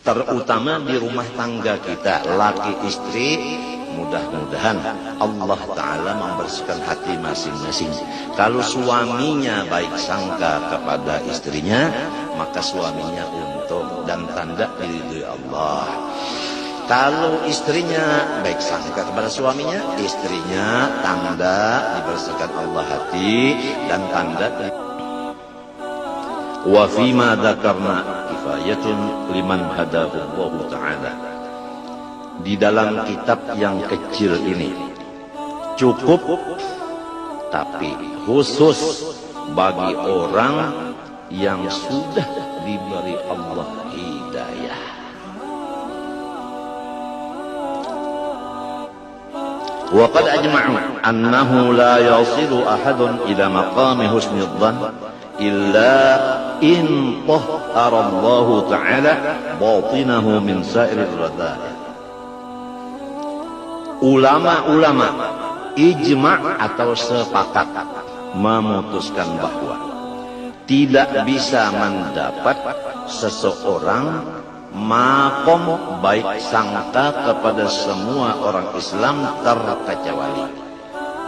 terutama di rumah tangga kita, laki istri. Mudah-mudahan Allah Ta'ala membersihkan hati masing-masing. Kalau suaminya baik sangka kepada istrinya, maka suaminya untung dan tanda diridhoi Allah. Kalau istrinya baik sangka kepada suaminya, istrinya tanda dibersihkan Allah hati dan tanda. Wa fima dzakarna kifayatun liman hadahu Allah Ta'ala. Di dalam kitab yang kecil ini cukup, tapi khusus bagi orang yang sudah diberi Allah hidayah. Wa qad ajma'u annahu la yasilu ahadun ila maqami husnul dhann illa in tahhara Allah Ta'ala batinahu min sa'iril radha'il. Ulama-ulama ijma' atau sepakat memutuskan bahwa tidak bisa mendapat seseorang makom baik sangka kepada semua orang Islam terkecuali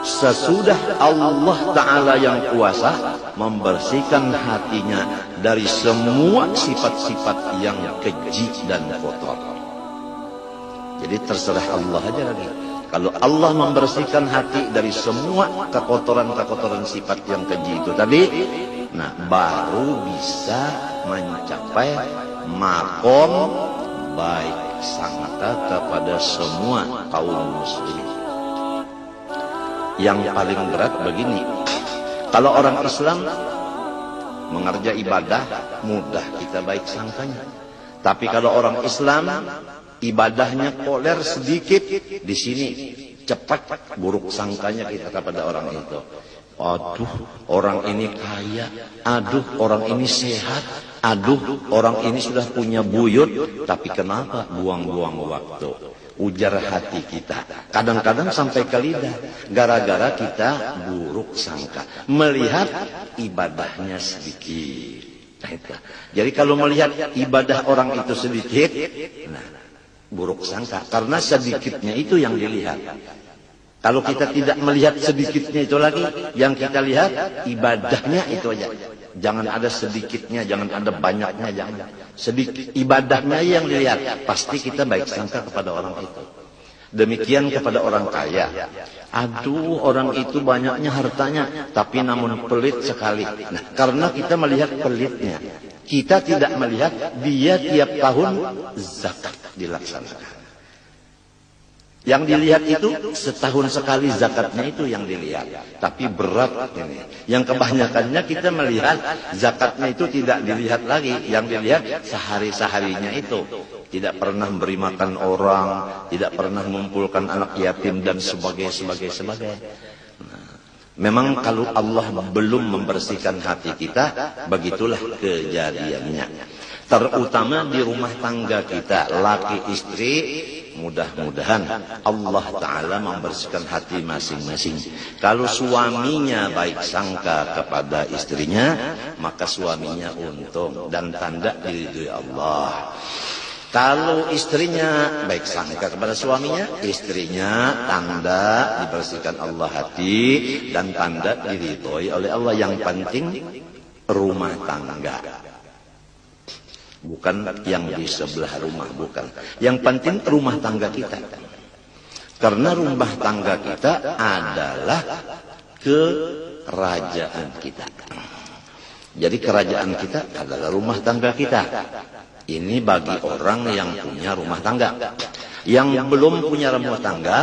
sesudah Allah Ta'ala yang kuasa membersihkan hatinya dari semua sifat-sifat yang keji dan kotor. Jadi terserah Allah aja lagi. Kalau Allah membersihkan hati dari semua kekotoran-kekotoran sifat yang keji itu tadi, nah baru bisa mencapai makom baik sangka kepada semua kaum muslimin. Yang paling berat begini, kalau orang Islam mengerja ibadah mudah kita baik sangkanya, tapi kalau orang Islam ibadahnya koler sedikit, di sini cepat buruk sangkanya kita kepada orang itu. Aduh, orang ini kaya. Aduh, orang ini sehat. Aduh, orang ini sudah punya buyut. Tapi kenapa buang-buang waktu? Ujar hati kita. Kadang-kadang sampai ke lidah. Gara-gara kita buruk sangka. Melihat ibadahnya sedikit. Nah, jadi kalau melihat ibadah orang itu sedikit, nah, buruk sangka, karena sedikitnya itu yang dilihat. Kalau kita tidak melihat sedikitnya itu lagi, yang kita lihat ibadahnya itu aja. Jangan ada sedikitnya, jangan ada banyaknya, jangan. Sedikit ibadahnya yang dilihat, pasti kita baik sangka kepada orang itu. Demikian kepada orang kaya. Aduh, orang itu banyaknya hartanya, tapi namun pelit sekali. Nah, karena kita melihat pelitnya, kita tidak melihat dia tiap tahun zakat dilaksanakan. Yang dilihat itu setahun sekali zakatnya itu yang dilihat. Tapi berat ini. Yang kebanyakannya kita melihat zakatnya itu tidak dilihat lagi. Yang dilihat sehari-seharinya itu. Tidak pernah memberi makan orang, tidak pernah mengumpulkan anak yatim dan sebagainya. Nah, memang kalau Allah belum membersihkan hati kita, begitulah kejadiannya. Terutama di rumah tangga kita, laki istri. Mudah-mudahan Allah Ta'ala membersihkan hati masing-masing. Kalau suaminya baik sangka kepada istrinya, maka suaminya untung dan tanda diridhoi Allah. Kalau istrinya baik sangka kepada suaminya, istrinya tanda dibersihkan Allah hati dan tanda diridhoi oleh Allah. Yang penting rumah tangga, bukan yang di sebelah rumah, bukan. Yang penting rumah tangga kita. Karena rumah tangga kita adalah kerajaan kita. Jadi kerajaan kita adalah rumah tangga kita. Ini bagi orang yang punya rumah tangga. Yang belum punya rumah tangga,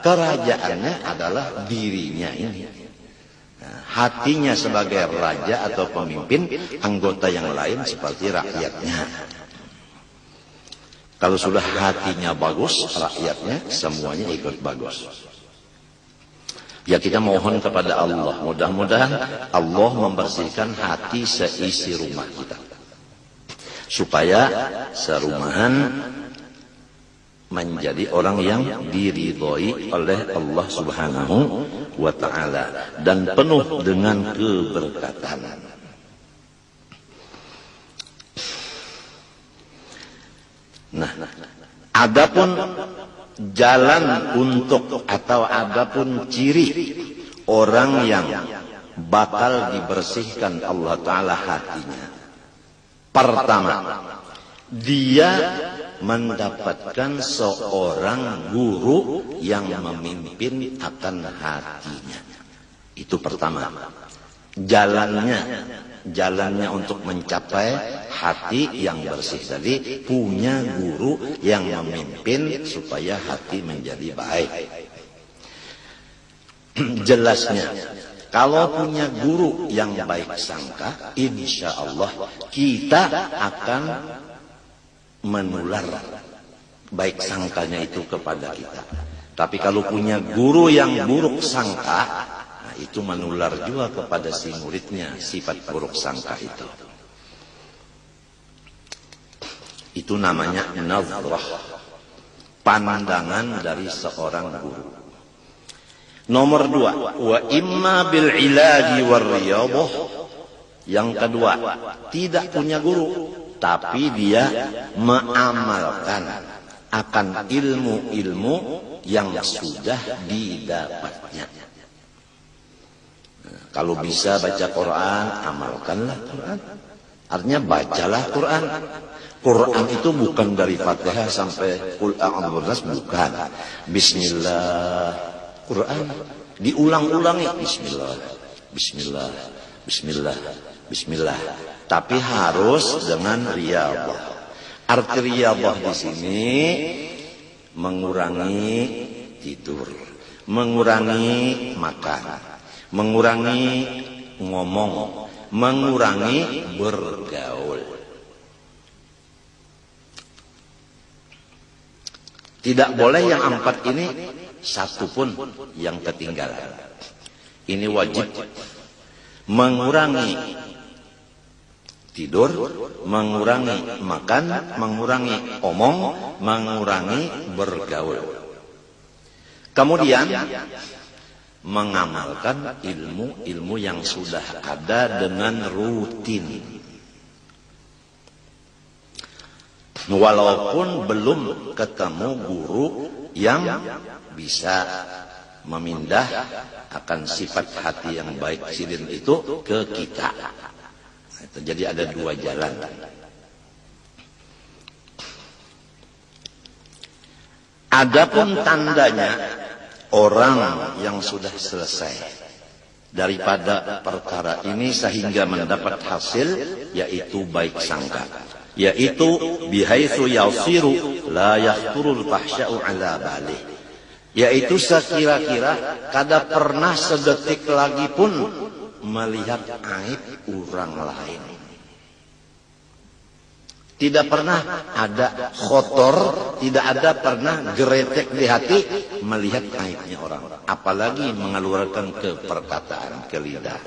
kerajaannya adalah dirinya ini. Hatinya sebagai raja atau pemimpin, anggota yang lain seperti rakyatnya. Kalau sudah hatinya bagus, rakyatnya semuanya ikut bagus. Ya, kita mohon kepada Allah, mudah-mudahan Allah membersihkan hati seisi rumah kita, supaya serumahan menjadi orang yang diridhoi oleh Allah Subhanahu wa Ta'ala dan penuh dengan keberkatan. Nah, adapun jalan untuk atau adapun ciri orang yang bakal dibersihkan Allah Ta'ala hatinya. Pertama, dia mendapatkan seorang guru yang memimpin akan hatinya. Itu pertama. Jalannya untuk mencapai hati yang bersih tadi, punya guru yang memimpin supaya hati menjadi baik. Jelasnya, kalau punya guru yang baik sangka, insya Allah kita akan menular baik sangkanya itu kepada kita. Tapi kalau punya guru yang buruk sangka, nah itu menular juga kepada si muridnya sifat buruk sangka itu. Itu namanya nazrah, pandangan dari seorang guru. Nomor 2, wa imma bil ilaji war riyadhah. Yang kedua, tidak punya guru, tapi dia mengamalkan akan ilmu-ilmu yang sudah didapatnya. Nah, kalau bisa baca Quran, amalkanlah Quran. Artinya bacalah Quran. Quran itu bukan dari Fatihah sampai Qul a'udzu birabbil nas, bukan. Bismillah. Quran diulang-ulangi, bismillah, bismillah, bismillah, bismillah. Tapi harus dengan riyadhah. Arti riyadhah di sini mengurangi tidur, mengurangi makan, mengurangi ngomong, mengurangi bergaul. Tidak boleh yang 4 ini satu pun yang ketinggalan. Ini wajib. Mengurangi tidur, mengurangi makan, mengurangi omong, mengurangi bergaul. Kemudian mengamalkan ilmu-ilmu yang sudah ada dengan rutin. Walaupun belum ketemu guru yang bisa memindah akan sifat hati yang baik sidin itu ke kita. Jadi ada 2 jalan. Adapun tandanya orang yang sudah selesai daripada perkara ini sehingga mendapat hasil, yaitu baik sangka, yaitu bihaitsu yasiru la yahturul fahsya'u ala balih, yaitu sekira-kira kada pernah sedetik lagi pun melihat aib orang lain. Tidak pernah ada kotor, tidak ada pernah geretek di hati melihat aibnya orang, apalagi mengeluarkan ke perkataan, ke lidah.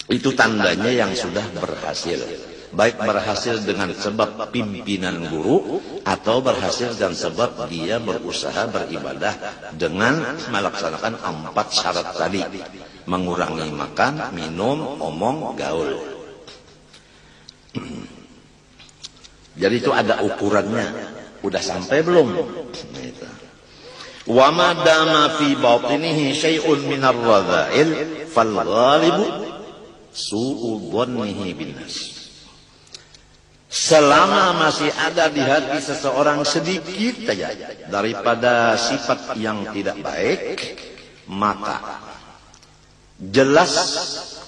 Itu tandanya yang sudah berhasil. Baik berhasil dengan sebab pimpinan guru, atau berhasil dengan sebab dia berusaha beribadah dengan melaksanakan 4 syarat tadi. Mengurangi makan, minum, omong, gaul. Jadi itu ada ukurannya. Udah sampai belum? Wa ma dama fi batinihi syai'un minar radha'il fal ghalibu su'u dhannihi bin nas. Selama masih ada di hati seseorang sedikit saja daripada sifat yang tidak baik, maka jelas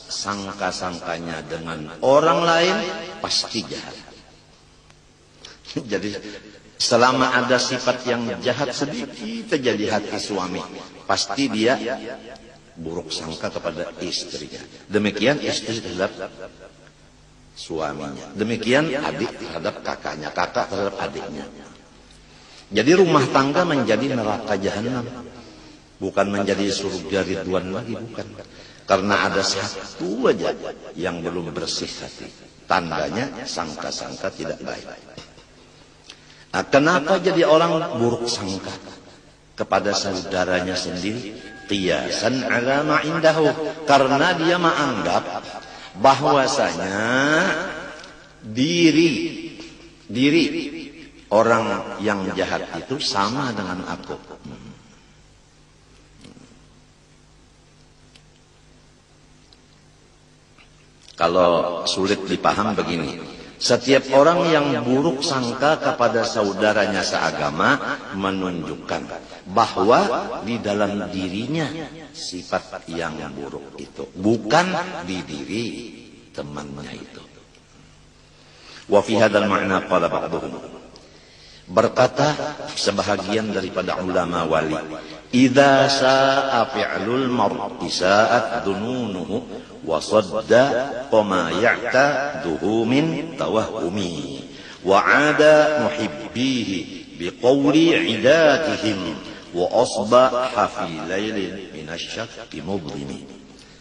sangka-sangkanya dengan orang lain pasti jahat. Jadi selama ada sifat yang jahat sedikit saja di hati suami, pasti dia buruk sangka kepada istrinya. Demikian istri terhadap suaminya. Demikian adik terhadap kakaknya, kakak terhadap adiknya. Jadi rumah tangga menjadi neraka jahanam, bukan menjadi surga ridwan lagi, bukan. Karena ada satu aja yang belum bersih hati. Tandanya sangka-sangka tidak baik. Nah, kenapa jadi orang buruk sangka kepada saudaranya sendiri? Qiyasan ala ma indahu, karena dia menganggap bahwasanya diri orang yang jahat itu sama dengan aku. Kalau sulit dipaham begini, setiap orang yang buruk sangka kepada saudaranya seagama menunjukkan bahwa di dalam dirinya sifat yang buruk itu, bukan di diri temannya itu. Wa fi hadzal ma'na qala ba'dhum, berkata sebahagian daripada ulama wali, idza sa'a fi'lul mar'i sa'at dununuhu wa sadda qama ya'taduhu min tawahhumi wa 'ada muhibbihi biqawli 'idatihim wa asbaha fi lailin minasyakki mudlimi.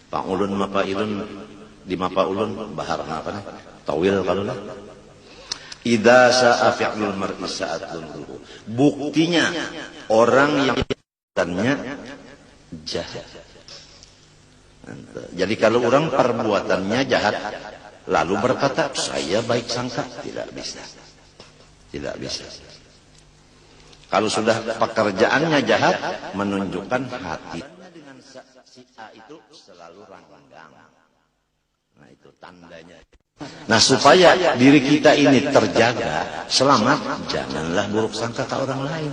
Paulun mapailun di mapaulun baharna apa nih? Tawil kalau lah. Idza sa'a fi'lul mar'i sa'at dununuhu. Buktinya orang yang perbuatannya jahat. Jadi kalau orang perbuatannya jahat lalu berkata saya baik sangka, tidak bisa. Tidak bisa. Kalau sudah pekerjaannya jahat menunjukkan hati dengan si A itu selalu ranggang. Nah itu tandanya. Nah supaya diri kita ini terjaga, selamat, janganlah buruk sangka ke orang lain.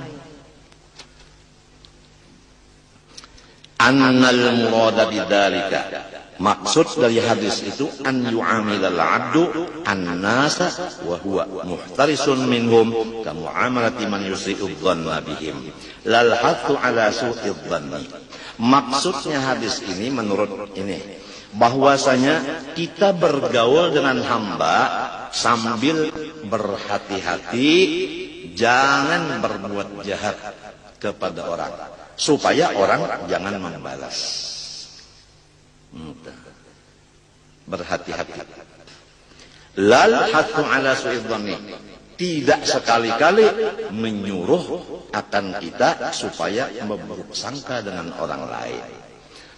Annal murada bidzalika, maksud dari hadis itu an yu'amilal 'abdu an-nasa wa huwa muhtarisun minhum ka mu'amalati man yusi'u dhanna bihim lal hathu ala su'i dhanni. Maksudnya hadis ini menurut ini bahwasanya kita bergaul dengan hamba sambil berhati-hati jangan berbuat jahat kepada orang, supaya orang jangan membalas. Berhati-hati. Lal hathu ala su'idzani, tidak sekali-kali menyuruh akan kita supaya memburuk sangka dengan orang lain.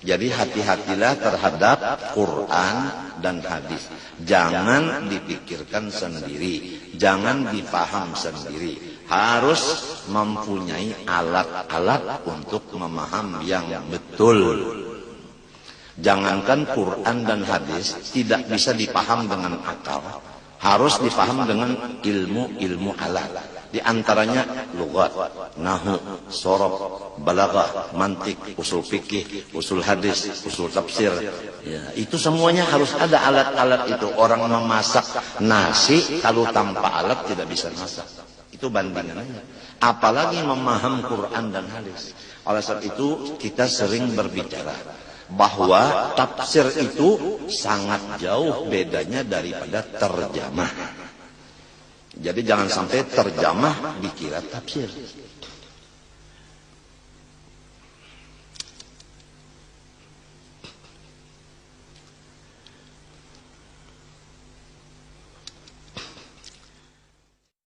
Jadi hati-hatilah terhadap Quran dan hadis. Jangan dipikirkan sendiri, jangan dipaham sendiri. Harus mempunyai alat-alat untuk memaham yang betul. Jangankan Quran dan hadis tidak bisa dipaham dengan akal, harus dipaham dengan ilmu-ilmu alat. Di antaranya lughat, nahwu, sorof, balaghah, mantik, usul fikih, usul hadis, usul tafsir. Ya, itu semuanya harus ada alat-alat itu. Orang memasak nasi kalau tanpa alat tidak bisa masak. Itu bandingannya. Apalagi memaham Quran dan hadis. Oleh sebab itu kita sering berbicara bahwa tafsir itu sangat jauh bedanya daripada terjemah. Jadi jangan sampai terjemah dikira tafsir.